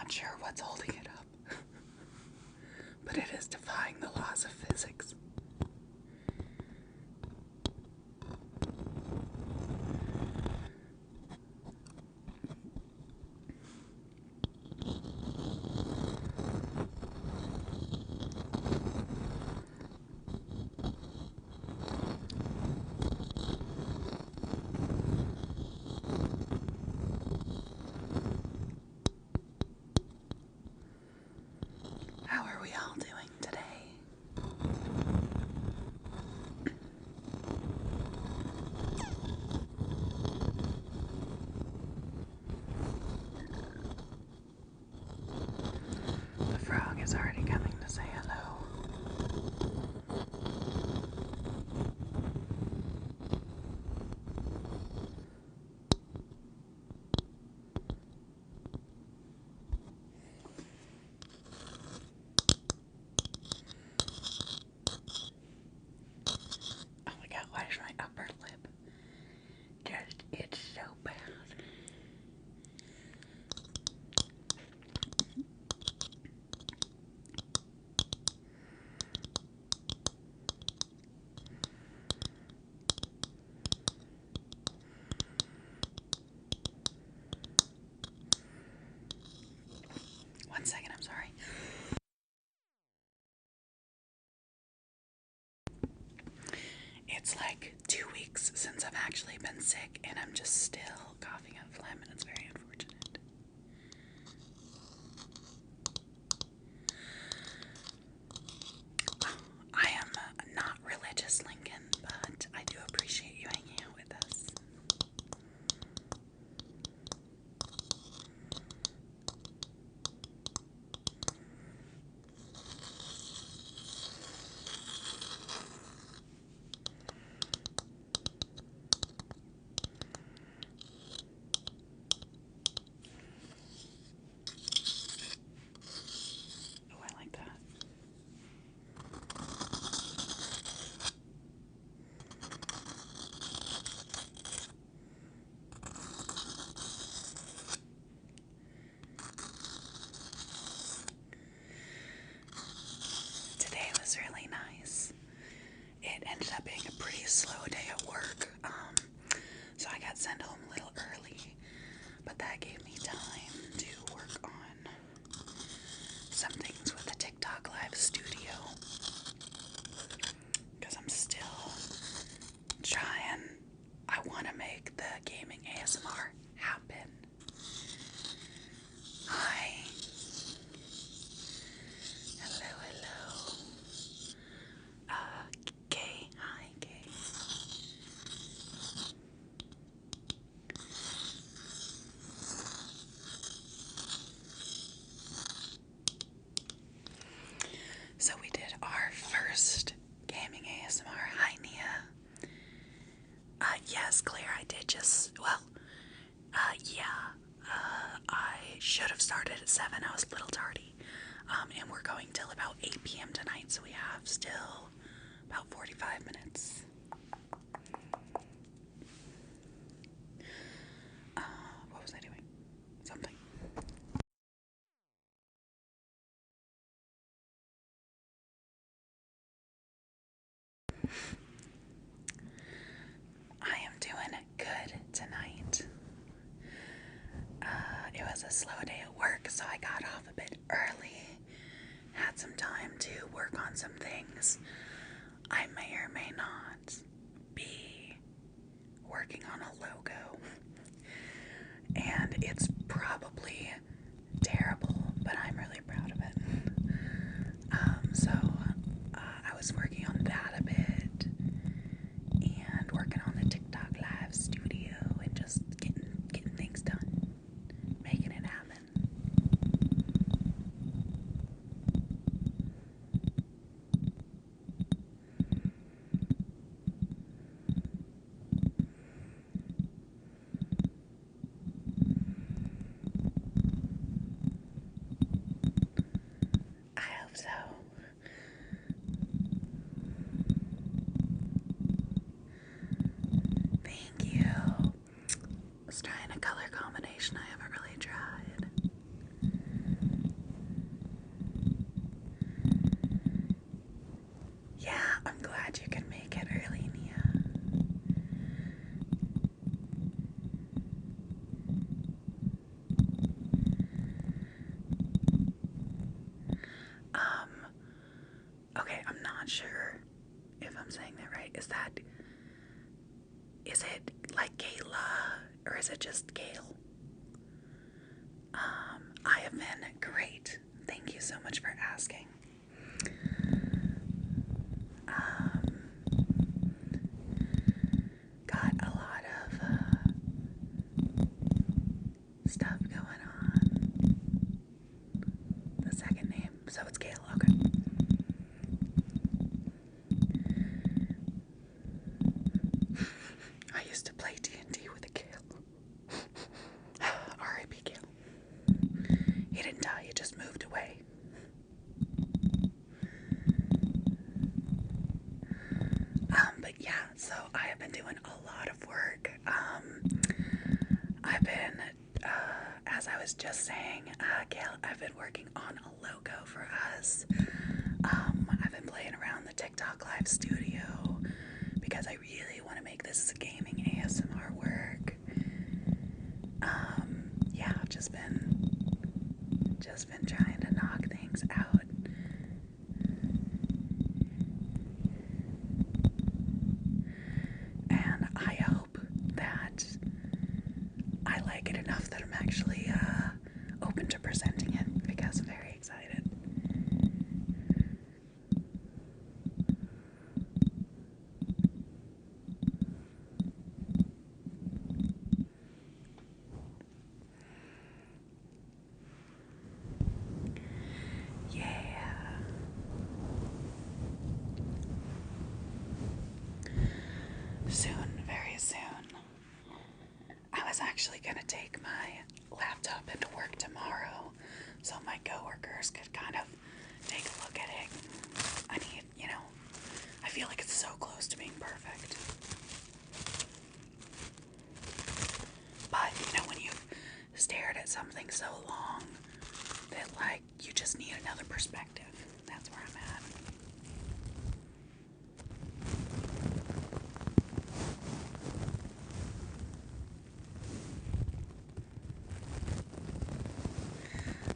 not sure what's holding it up, but it is defying the laws of physics. How are we all doing today? The frog is already coming to say hello. Oh my god, why is my upper lip just, it's so bad. One second, I'm sorry. It's like 2 weeks since I've actually been sick, and I'm just still coughing up phlegm, and it's very unfortunate. I am not religious, Lincoln, but I do appreciate you hanging out with us. Oh, I like that. Today was really nice. It ended up being a pretty slow day at work, so I got sent home a little early, but that gave me time to work on some things with the TikTok Live Studio, because I'm still trying. I want to make the gaming ASMR happen. Hi. Hello, hello. Kay. Hi, Kay. So we did our first gaming ASMR. Hi, Nia. Yes, Claire, I did just, well, yeah. I should have started at 7. I was a little tardy. And we're going till about 8 p.m. tonight, so we have still about 45 minutes. What was I doing? Something. I am doing good tonight. It was a slow day at work, so I got off a bit early. Had some time to work on some things. I may or may not be working on a logo. And it's probably terrible, but I'm really proud of it. So I was working on that a bit, and working on the TikTok Live Studio, and just getting things done, making it happen. Is it like Kayla, or is it just Gail? I have been great. Thank you so much for asking. Got a lot of stuff going on. The second name, so it's Gail. Okay. I used to play D&D with a Gail. R.I.P. Gail. He didn't die, he just moved away. But yeah, so I have been doing a lot of work. I've been, as I was just saying, Gail, I've been working on a logo for us. I've been playing around the TikTok live studio because I really want to make this gaming ASMR work. Yeah, I've just been trying to knock things out. And I hope that I like it enough that I'm actually open to presenting it, because I'm very excited. Yeah. Soon, very soon. I was actually going to take my laptop into work tomorrow so my coworkers could kind of take a look at it. I need, I feel like it's so close to being perfect. But, when you've stared at something so long that, like, you just need another perspective. That's where I'm at.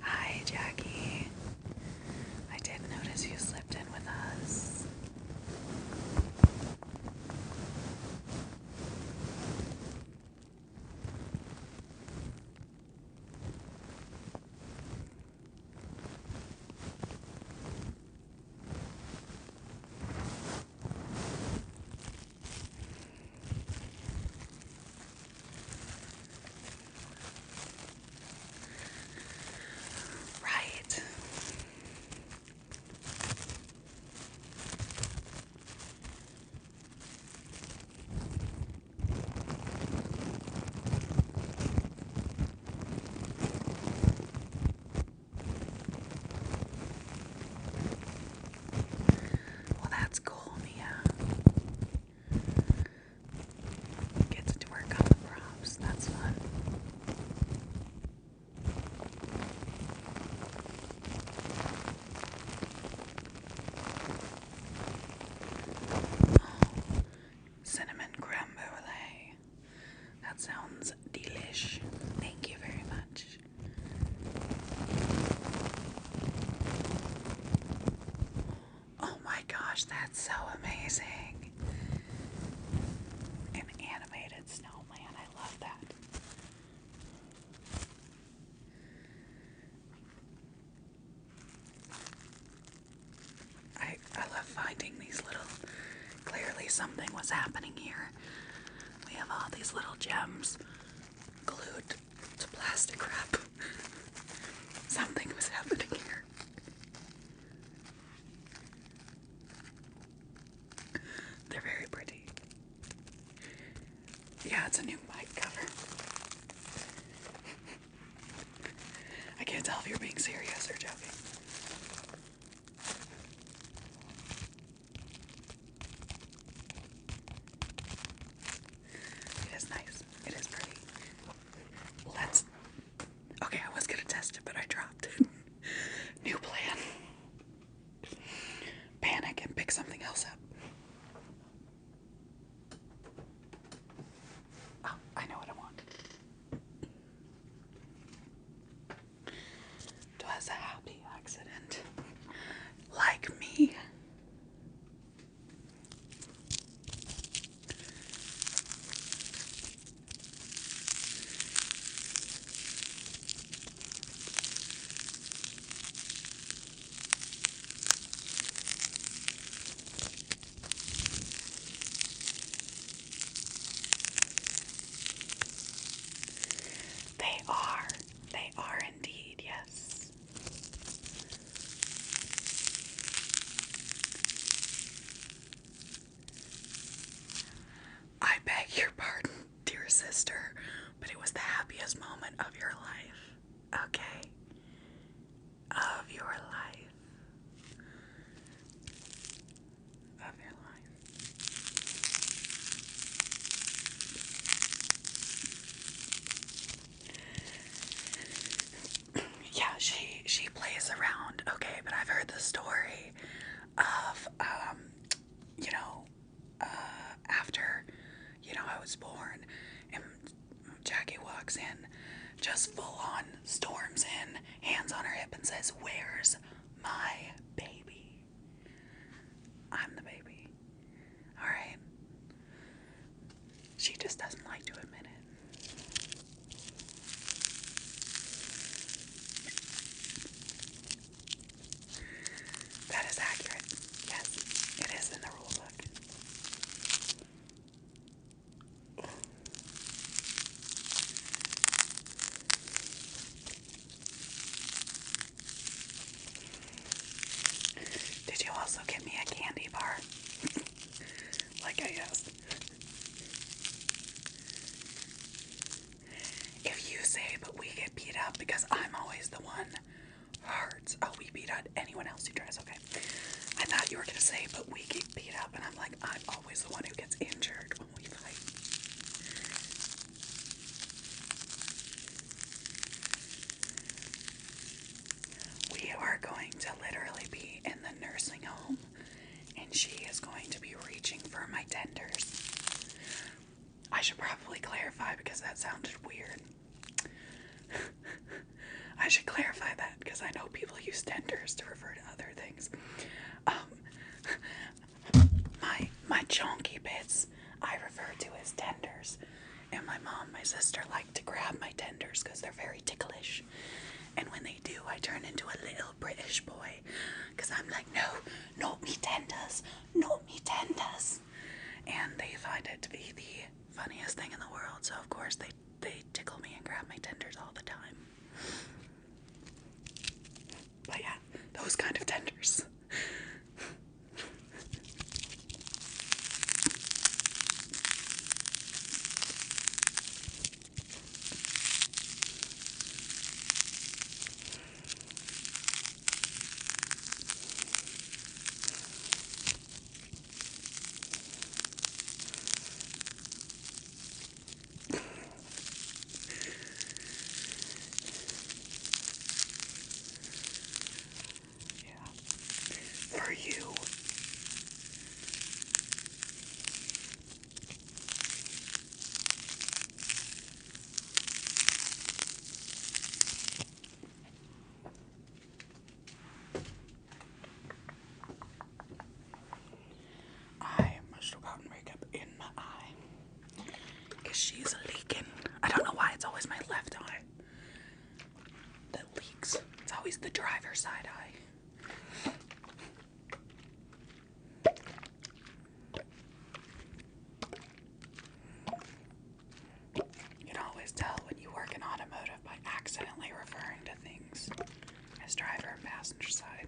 Hi, Jackie. I did notice you slipped in with us. Right. Well, that's cool, Mia. Gets to work on the props. That's fun. Cinnamon creme brulee. That sounds delish. Thank you very much. Oh my gosh, that's so amazing. An animated snowman. I love that. I love finding these little, clearly something was happening here. We have all these little gems glued to plastic wrap. Something was happening here. They're very pretty. Yeah, it's a new mic cover. I can't tell if you're being serious or joking. It is nice. It is pretty. Okay, I was gonna test it, but I dropped it. New plan. Panic and pick something else up. Oh, I know what I want. Twas a happy accident. story of, you know, after, I was born, and Jackie walks in, just full on, storms in, hands on her hip, and says, "Where's my baby?" I'm the baby. Alright? She just doesn't like to admit it. That is accurate. Yes, it is in the rule book. Did you also get me a candy bar? Like I asked. If you say, but we get beat up because I'm always the one hurts. Oh, we beat up anyone else who tries. Okay. I thought you were gonna say, but we get beat up, and I'm like, I'm always the one who gets injured when we fight. We are going to literally be in the nursing home, and she is going to be reaching for my tenders. I should probably clarify because that sounded weird. I should clarify that because I know people use tenders to refer to other things. My chonky bits I refer to as tenders, and my mom, my sister like to grab my tenders because they're very ticklish. And when they do, I turn into a little British boy because I'm like, no, not me tenders, not me tenders. And they find it to be the funniest thing in the world, so of course they tickle me and grab my tenders all the time. But yeah, those kind of tenders. Yeah. For you. I must have gotten makeup in my eye because she's leaking. I don't know why it's always my left eye that leaks. It's always the driver's side eye. You can always tell when you work in automotive by accidentally referring to things as driver and passenger side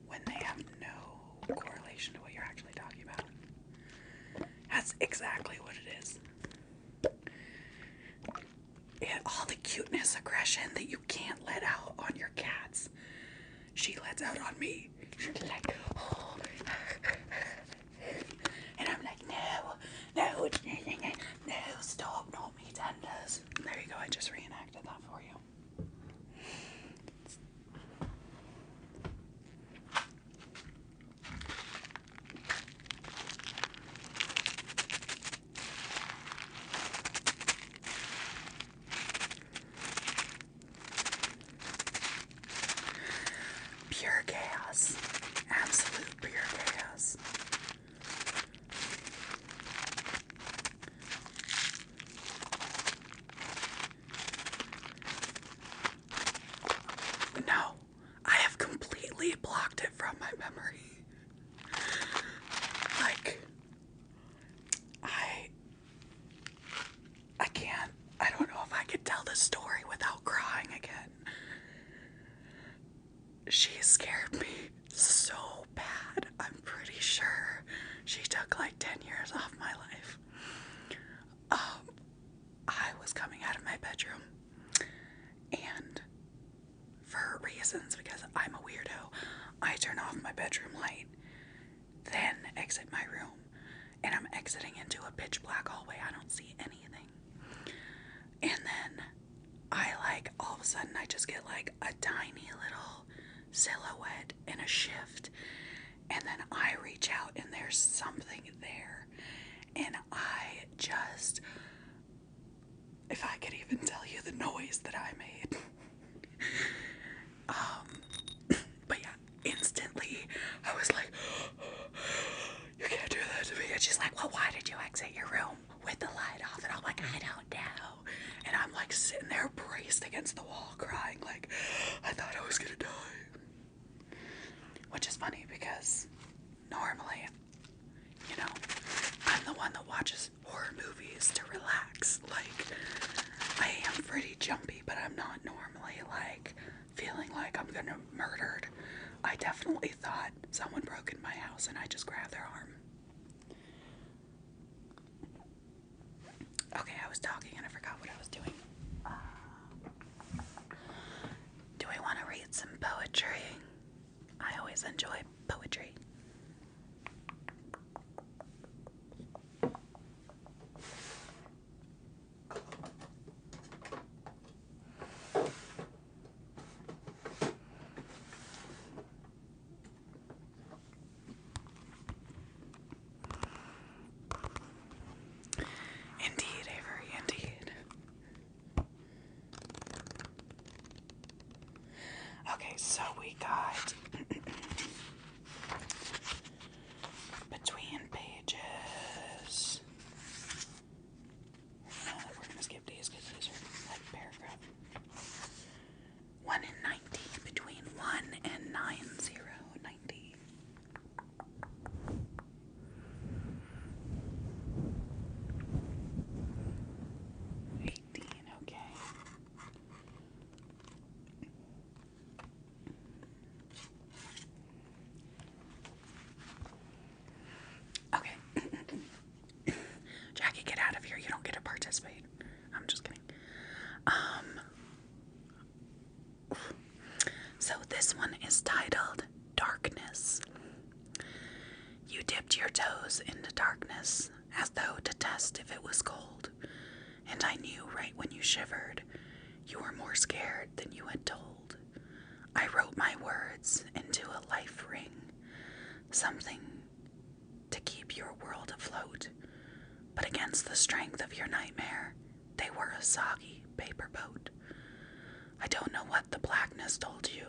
when they have no correlation to what you're actually talking about. That's exactly what it is. All the cuteness, aggression that you can't let out on your cats, she lets out on me. She's like, oh. And I'm like, no, stop, not me tenders. There you go, I just reenacted that for you. Pure chaos. Absolute pure chaos. No, I have completely blocked it from my memory. Like, I can't, I don't know if I could tell the story without crying again. She scared me so bad. I'm pretty sure she took like 10 years off my life. I was coming out of my bedroom, and for reasons, because I'm a weirdo, I turn off my bedroom light, then exit my room, and I'm exiting into a pitch black hallway. I don't see anything. And then all of a sudden I just get like a tiny little silhouette in a shift, and then I reach out and there's something there, and I just, if I could even tell you the noise that I made. But yeah, instantly I was like, you can't do that to me. And she's like, well, why did you exit your room with the light off? And I'm like, I don't know. And I'm like sitting there braced against the wall crying like I thought I was gonna die. Which is funny because normally, you know, I'm the one that watches horror movies to relax. Like, I am pretty jumpy, but I'm not normally like feeling like I'm gonna be murdered. I definitely thought someone broke in my house and I just grabbed their arm. Okay, I was talking and I forgot what I was doing. Do we want to read some poetry? I always enjoy poetry. Indeed, Avery, indeed. Okay, so we got between pages. We're gonna skip these because these are like paragraph. 1 and 90, between 1 and 90. 18, okay. Okay. Jackie, get out of here. You don't get to participate. I'm just kidding. So this one is titled Darkness. You dipped your toes into darkness as though to test if it was cold, and I knew right when you shivered you were more scared than you had told. I wrote my words into a life ring, something to keep your world afloat, but against the strength of your nightmare, they were a soggy paper boat. I don't know what the blackness told you,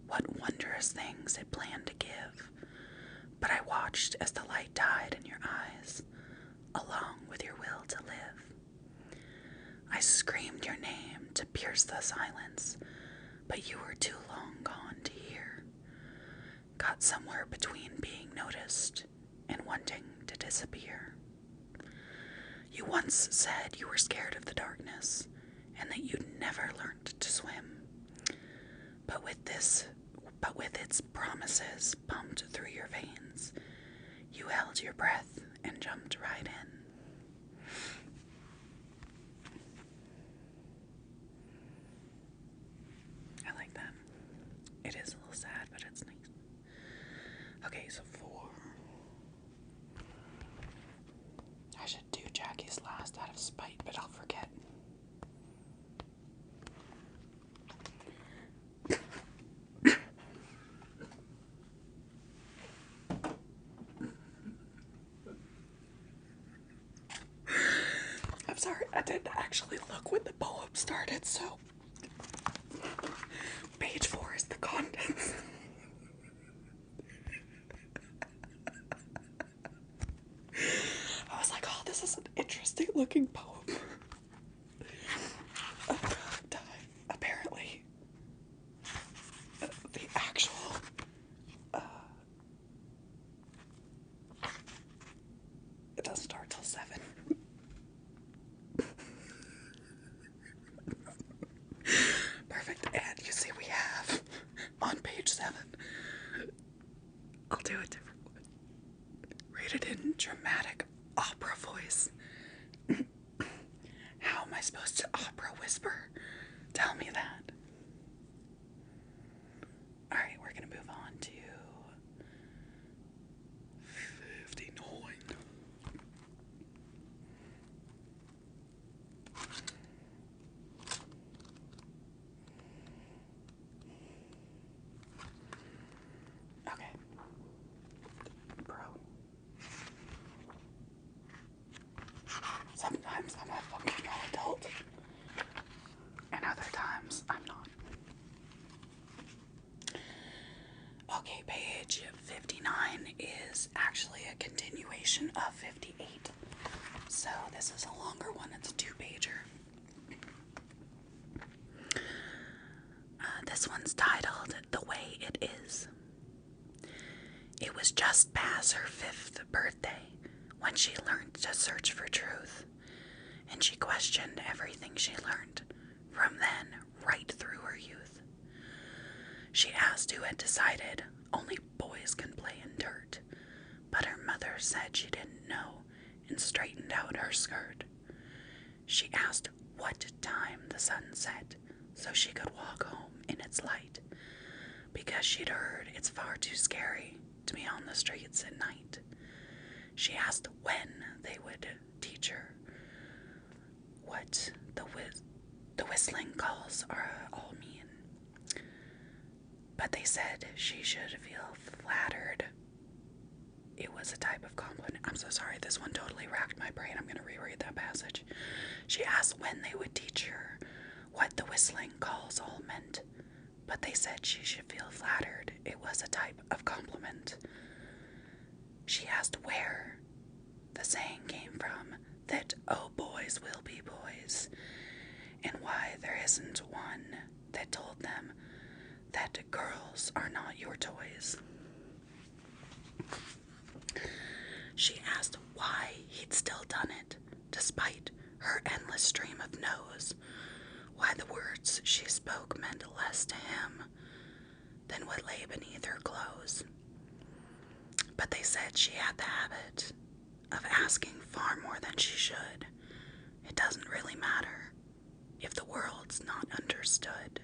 what wondrous things it planned to give, but I watched as the light died in your eyes, along with your will to live. I screamed your name to pierce the silence, but you were too long gone to hear. Got somewhere between being noticed and wanting to disappear. You once said you were scared of the darkness and that you'd never learned to swim. But with its promises pumped through your veins, you held your breath and jumped right in. I like that. It is a little sad, but it's nice. Okay, so 4. I should do Jackie's last out of spite, but I'll forget. I'm sorry, I didn't actually look when the poem started, so page 4 is the contents. I was like, oh, this is an interesting looking poem. Oh god, I'm dying. Apparently, the actual it doesn't start till 7. Perfect. And you see we have on page 7. I'll do a different one. Read it in dramatic opera voice. Okay, page 59 is actually a continuation of 58. So this is a longer one, it's a 2-pager. This one's titled The Way It Is. It was just past her 5th birthday when she learned to search for truth, and she questioned everything she learned from then right through her youth. She asked who had decided only boys can play in dirt, but her mother said she didn't know and straightened out her skirt. She asked what time the sun set so she could walk home in its light, because she'd heard it's far too scary to be on the streets at night. She asked when they would teach her what the whistling calls are all mean, but they said she should feel flattered. It was a type of compliment. I'm so sorry, this one totally racked my brain. I'm going to reread that passage. She asked when they would teach her what the whistling calls all meant, but they said she should feel flattered. It was a type of compliment. She asked where the saying came from that, oh, boys will be boys, and why there isn't one that told them that girls are not your toys. She asked why he'd still done it, despite her endless stream of no's, why the words she spoke meant less to him than what lay beneath her clothes. But they said she had the habit of asking far more than she should. It doesn't really matter if the world's not understood.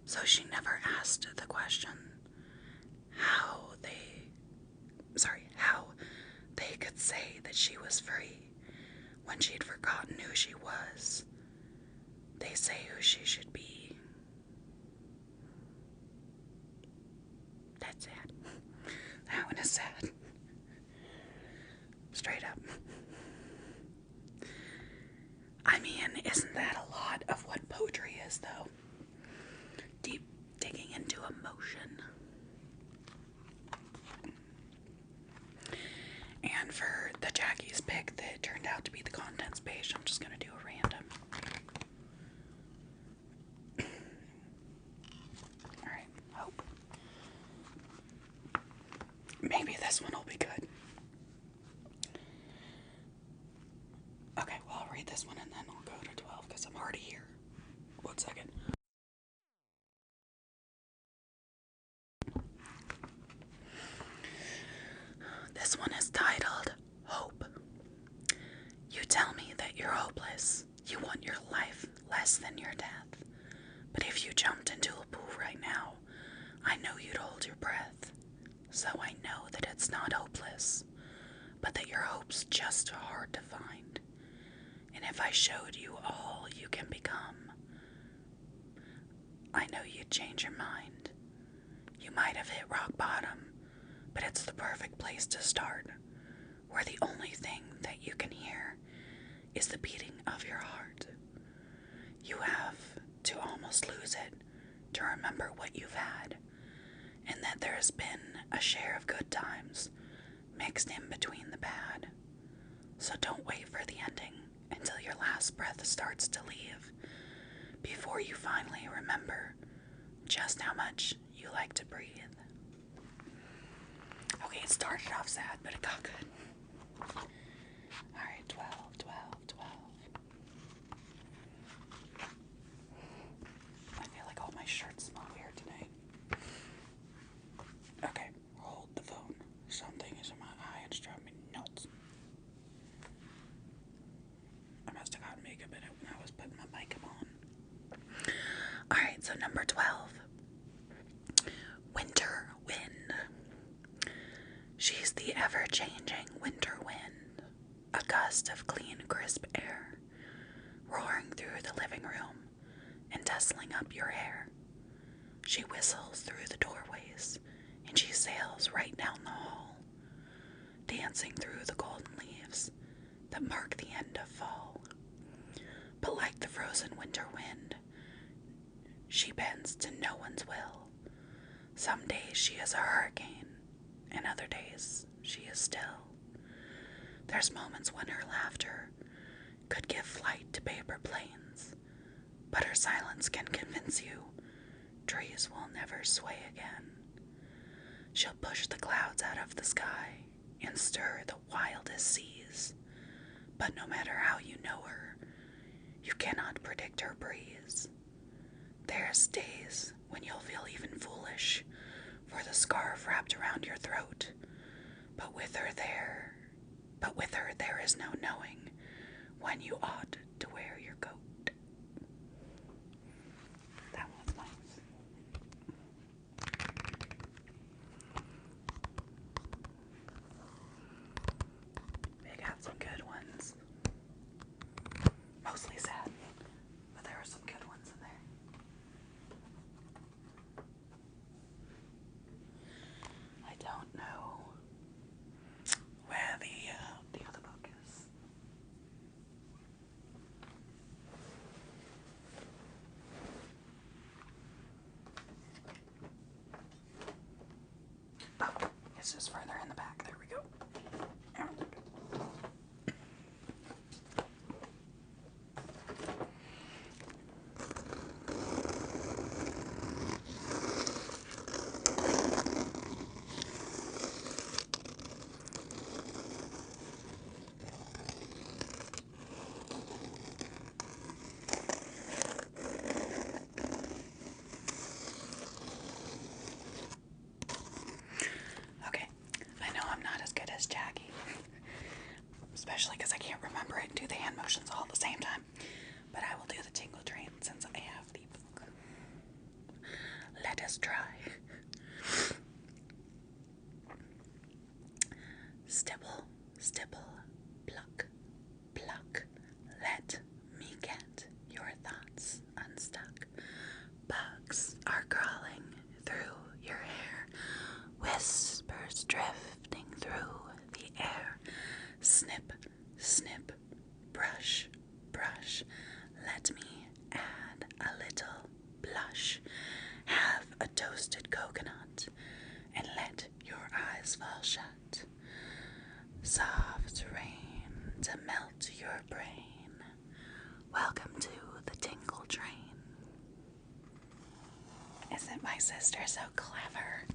So she never asked the question how they could say that she was free when she'd forgotten who she was. They say who she should be. That's sad. That one is sad. Straight up. I mean, isn't that a lot of what poetry is, though? Deep digging into emotion. And for the Jackie's pick that turned out to be the contents page, I'm just going to do a random. Alright, hope. Maybe this one will be good. Okay, well, I'll read this one and then I'll go to 12 because I'm already here. 1 second. This one is titled Hope. You tell me that you're hopeless. You want your life less than your death. But if you jumped into a pool right now, I know you'd hold your breath. So I know that it's not hopeless, but that your hope's just hard to find. And if I showed you all you can become, I know you'd change your mind. You might have hit rock bottom, but it's the perfect place to start, where the only thing that you can hear is the beating of your heart. You have to almost lose it to remember what you've had, and that there's been a share of good times mixed in between the bad. So don't wait for the ending until your last breath starts to leave, before you finally remember just how much you like to breathe. Okay, it started off sad, but it got good. Alright, 12. I feel like all my shirts smell weird today. Okay, hold the phone. Something is in my eye and it's driving me nuts. I must have gotten makeup in it when I was putting my makeup on. Alright, so number 12. Winter wind. She's the ever-changing winter wind, a gust of clean, crisp air, roaring through the living room and dustling up your hair. She whistles through the doorways, and she sails right down the hall, dancing through the golden leaves that mark the end of fall. But like the frozen winter wind, she bends to no one's will, Some days she is a hurricane, and other days she is still. There's moments when her laughter could give flight to paper planes, but her silence can convince you trees will never sway again. She'll push the clouds out of the sky and stir the wildest seas, but no matter how you know her, you cannot predict her breeze. There's days when you'll feel even foolish for the scarf wrapped around your throat, but with her there is no knowing when you ought to wear your coat. That was nice. We got some good ones. Mostly sad, but there were some good ones in there. I don't know where the other book is. Oh, it's just further in the back. There we go. Okay, I know I'm not as good as Jackie, especially because I can't remember it and do the hand motions all at the same time, but I will do the tingle train since I have the book. Let us try. Stipple, stipple, pluck, pluck. Let me get your thoughts unstuck. Bugs are crawling through your hair, whispers drifting through the air. Snip, snip, brush, brush. Let me add a little blush. Have a toasted coconut and let your eyes fall shut. Soft rain to melt your brain. Welcome to the Tingle Train. Isn't my sister so clever?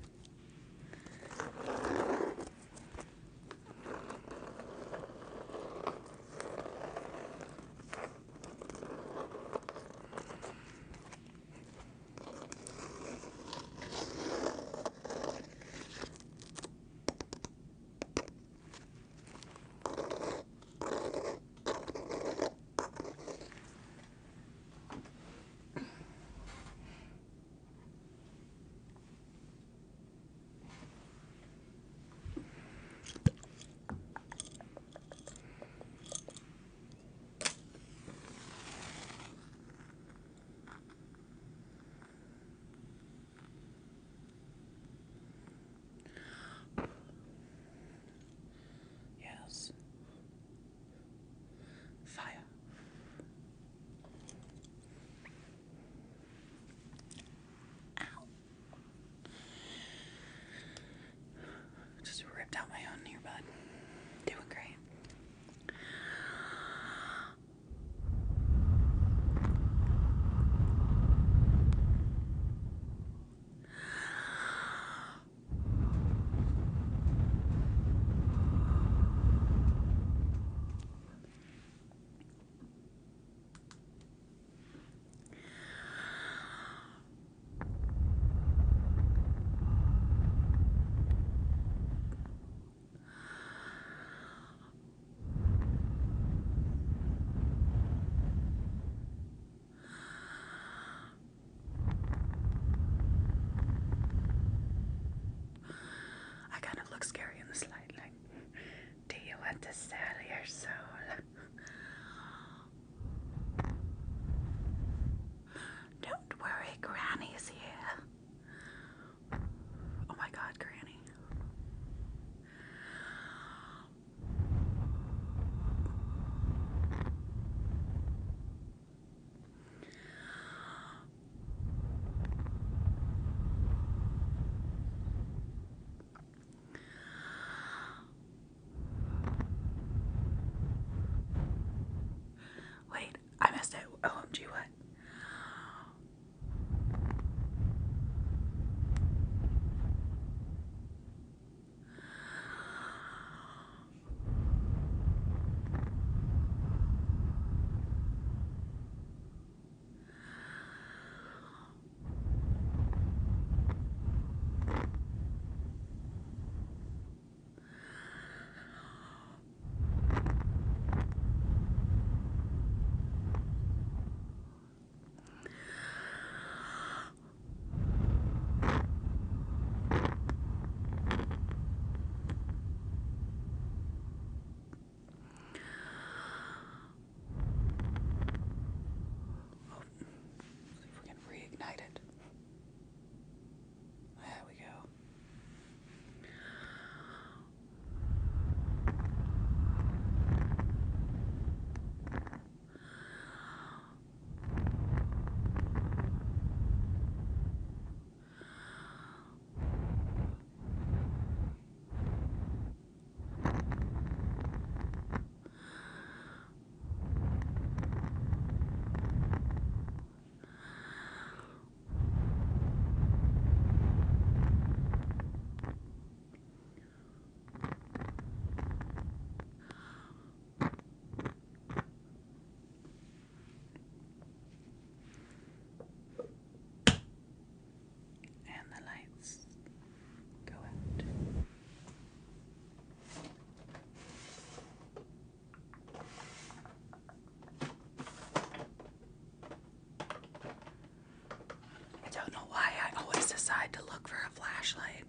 decide to look for a flashlight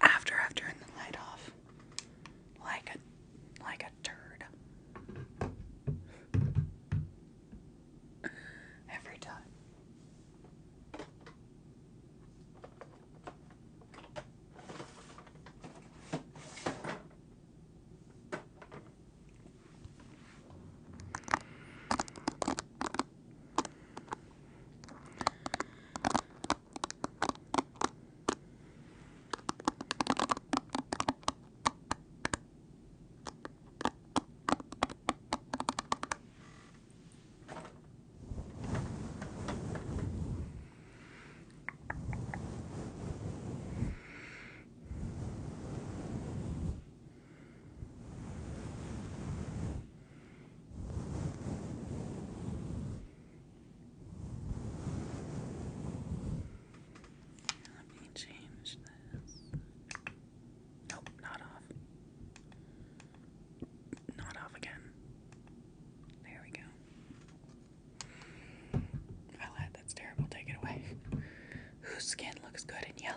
after I've turned the light off. Like a turd. Every time. Change this. Nope, not off. Not off again. There we go. I lied, that's terrible. Take it away. Whose skin looks good in yellow?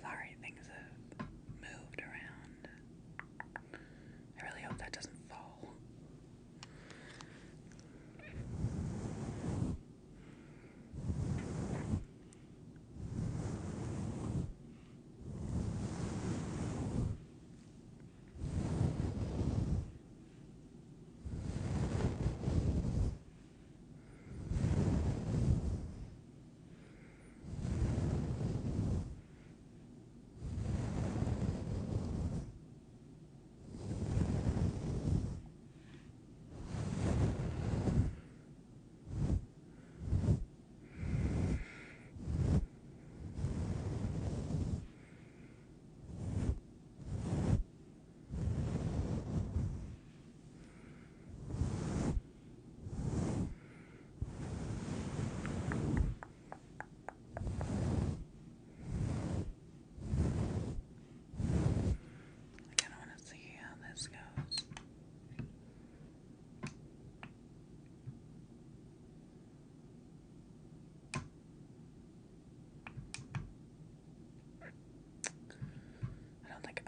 Sorry, things have moved around. I really hope that doesn't fall.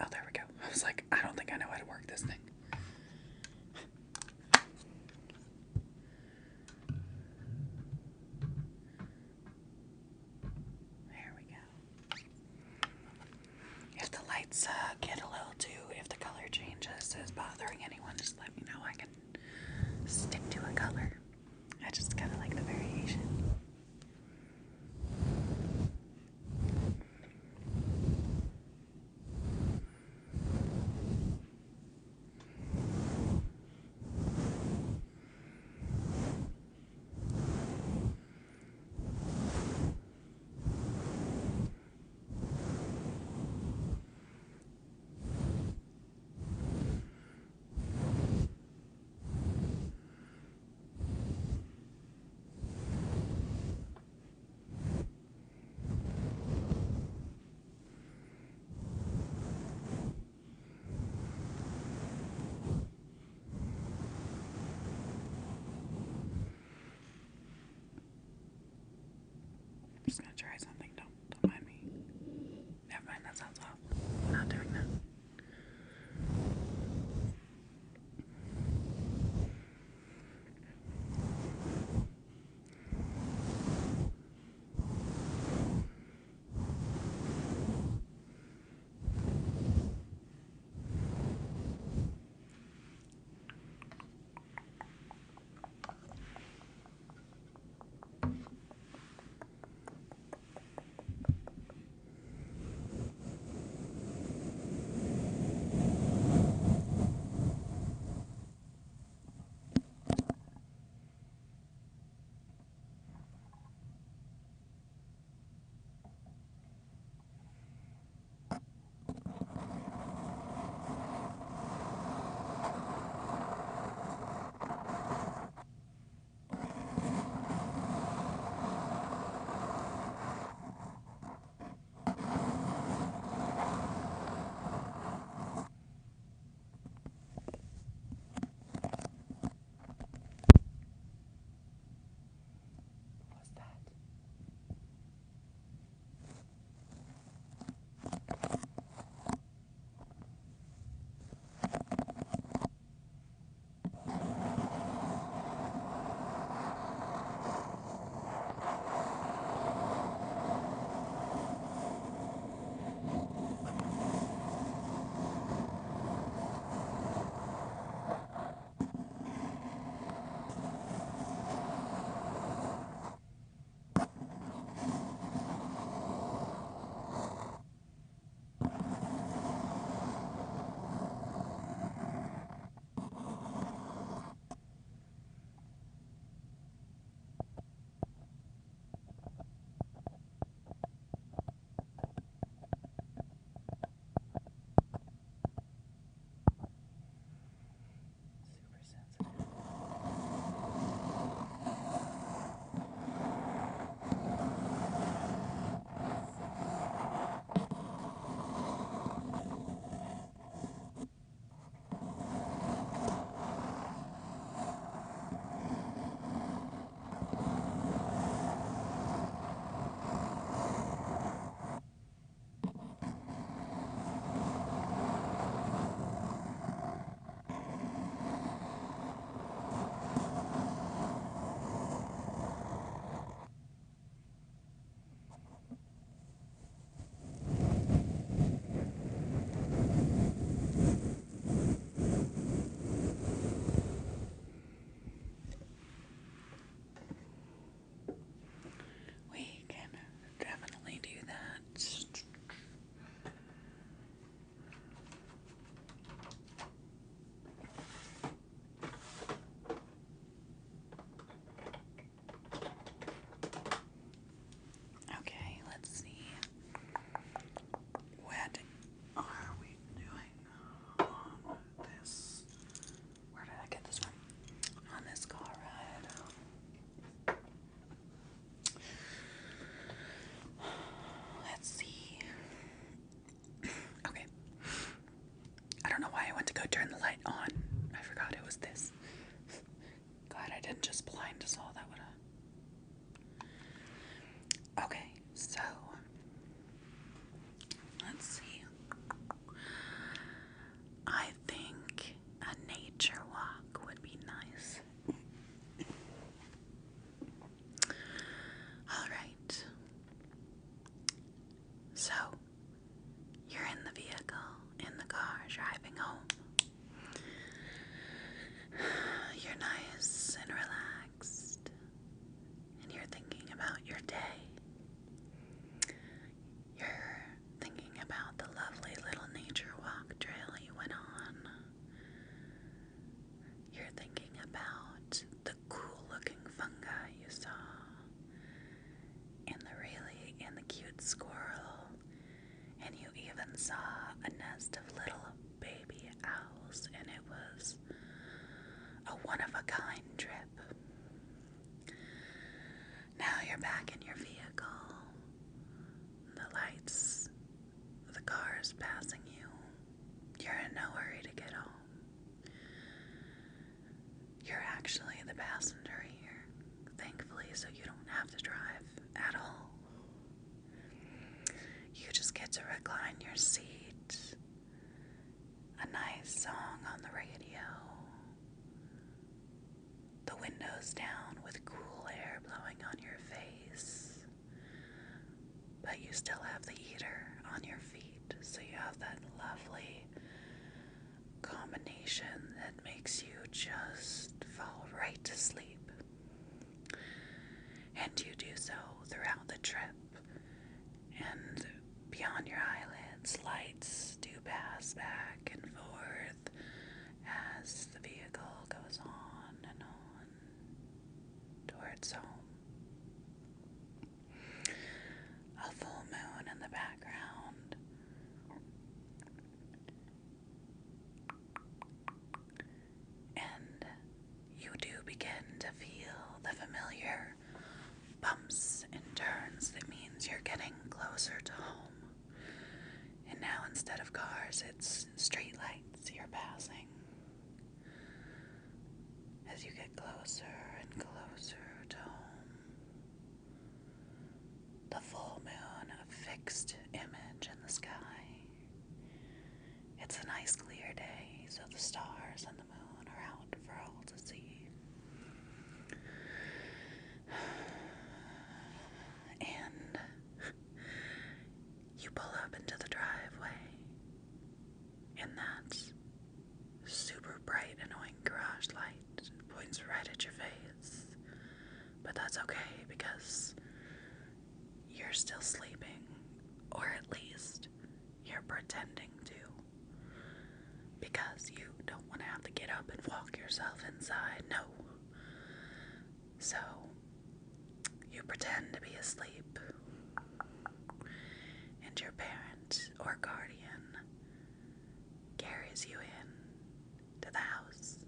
Oh, there we go. I was like, I don't think I know how to work this thing. There we go. If the lights get a little too, if the color changes is bothering anyone, just let me know. I can stick to a color. I just kind of like the variation. I'm just gonna try something. Don't mind me. Never mind, that sounds awful. I'm not doing that. squirrel, and you even saw a nest of little baby owls, and it was a one-of-a-kind trip. Now you're back in your vehicle. The lights, the cars passing you. You're in no hurry to get home. You're actually the passenger here, thankfully, so you don't have to drive at all. You just get to recline your seat, a nice song on the radio, the windows down with cool air blowing on your face, but you still have the heater on your feet, so you have that lovely combination that makes you just fall right to sleep. And you do so throughout the trip, and beyond your eyelids, lights do pass back and forth as the vehicle goes on and on towards home. A full moon in the background. And you do begin to feel the familiar bumps and turns. That means you're getting closer to home. And now instead of cars, it's street lights you're passing. As you get closer and closer to home, the full moon, a fixed image in the sky. It's a nice clear day, so the stars and the moon are out for all to see. And you pull up into the driveway, and that super bright, annoying garage light points right at your face. But that's okay, because you're still sleeping, or at least you're pretending to, because you don't want to have to get up and walk yourself inside. No. So you pretend to be asleep, and your parent or guardian carries you in to the house,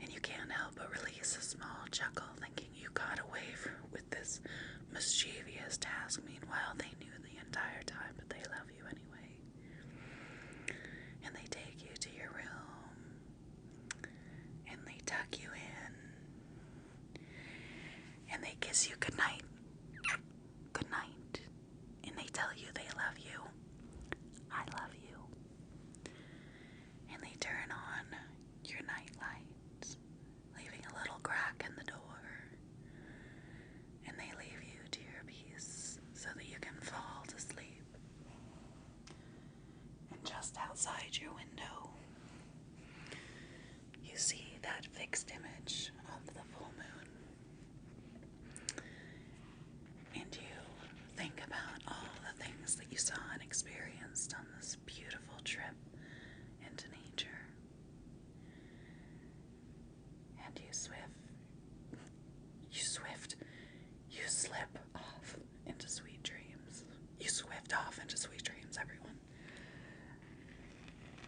and you can't help but release a small chuckle, thinking you got away with this mischievous task. Meanwhile, they knew the entire time, but they love you anyway. And they take you to your room, and they tuck you in, and they kiss you goodnight. Good night. And they tell you they love you. I love you. And they turn on your night light, leaving a little crack in the door. And they leave you to your peace so that you can fall to sleep. And just outside your window, you see that fixed image of the full moon. And you think about all the things that you saw and experienced on this beautiful trip into nature. And you slip off into sweet dreams. You swift off into sweet dreams, everyone.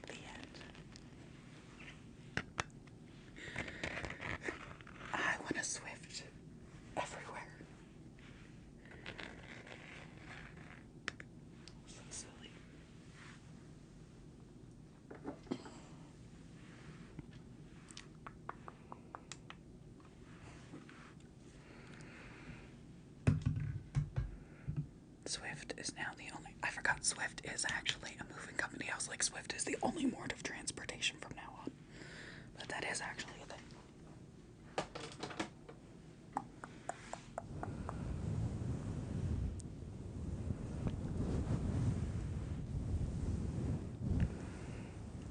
The end. I want to swift everywhere. So silly. Swift is now the only... I forgot Swift is actually a moving company. I was like, Swift is the only mode of transportation from now on. But that is actually a thing.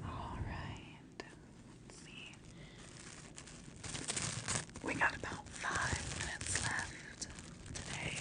Alright. Let's see. We got about 5 minutes left today.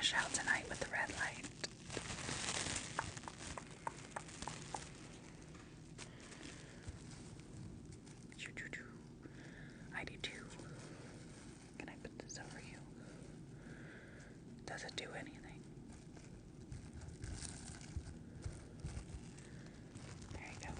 finish out tonight with the red light. I do too. Can I put this over you? Does it do anything? There you go.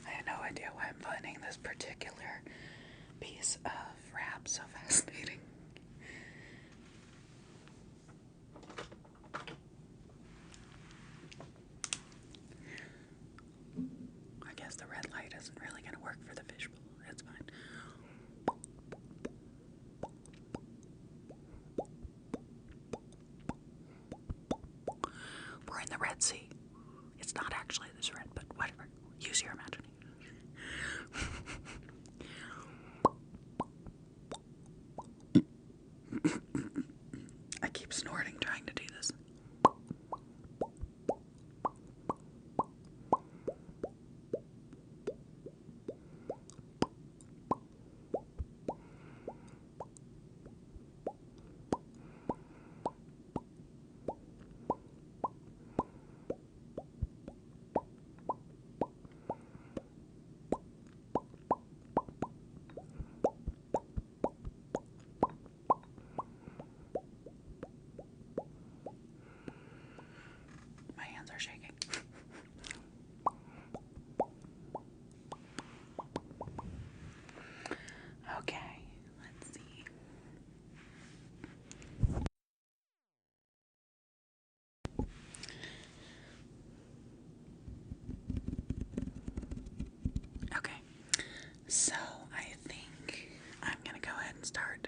I have no idea why I'm finding this particular piece of wrap so fascinating. I guess the red light isn't really going to work for the fishbowl. It's fine. We're in the Red Sea. It's not actually this red, but whatever. Use your imagination. I keep snorting trying to do this. My hands are shaking. Okay, let's see. Okay, so I think I'm gonna go ahead and start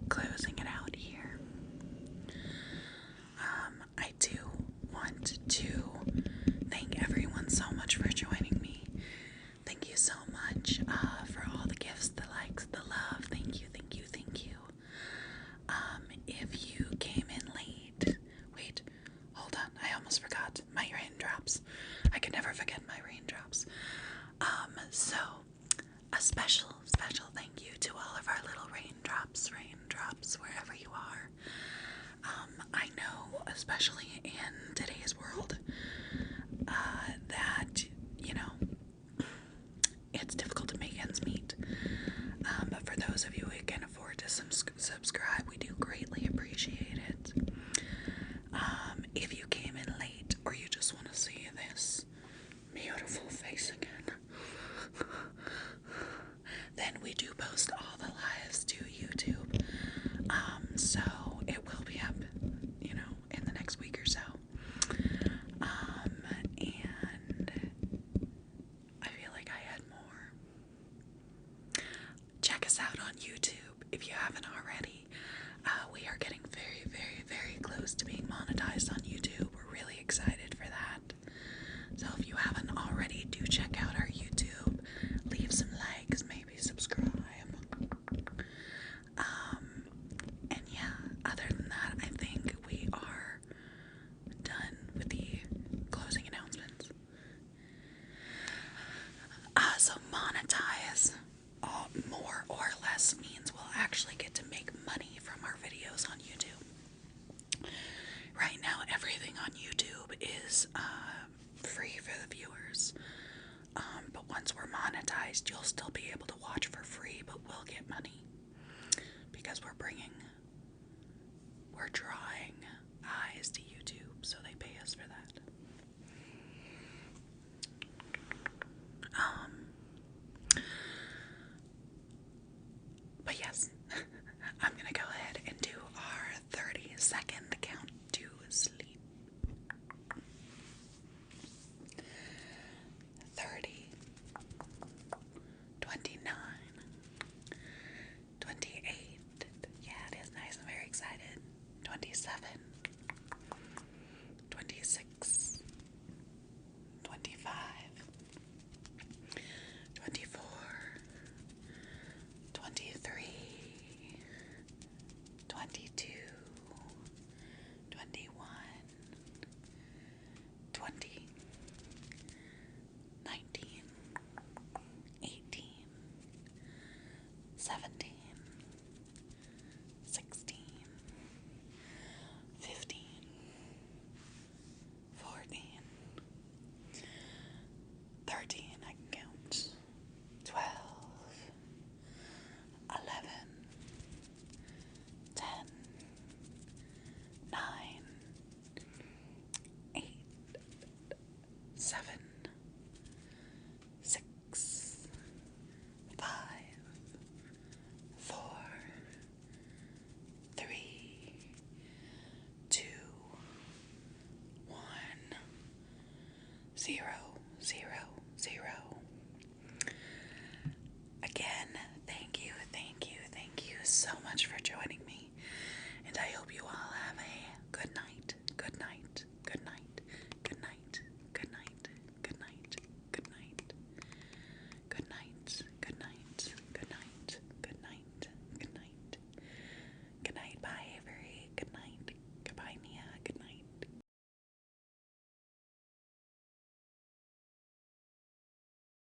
closing it out here. I do want to thank everyone so much for joining me. Thank you so much for all the gifts, the likes, the love. Thank you, thank you, thank you. If you came in late, wait, hold on, I almost forgot my raindrops. I can never forget my raindrops. So a special thank you to all of our little raindrops, wherever you are. I know, especially in today's world, that, you know, it's difficult to make ends meet. But for those of you who can afford to subscribe, we do greatly appreciate it. If you came in late or you just want to see this beautiful face again, then we do post all the lives to YouTube. So it will be up, you know, in the next week or so. And I feel like I had more. Check us out on YouTube if you haven't already. We are getting very, very, very close to being monetized on YouTube. We're really excited for that. So if you haven't already, do check out our YouTube. Leave some likes, maybe subscribe. And yeah, 0.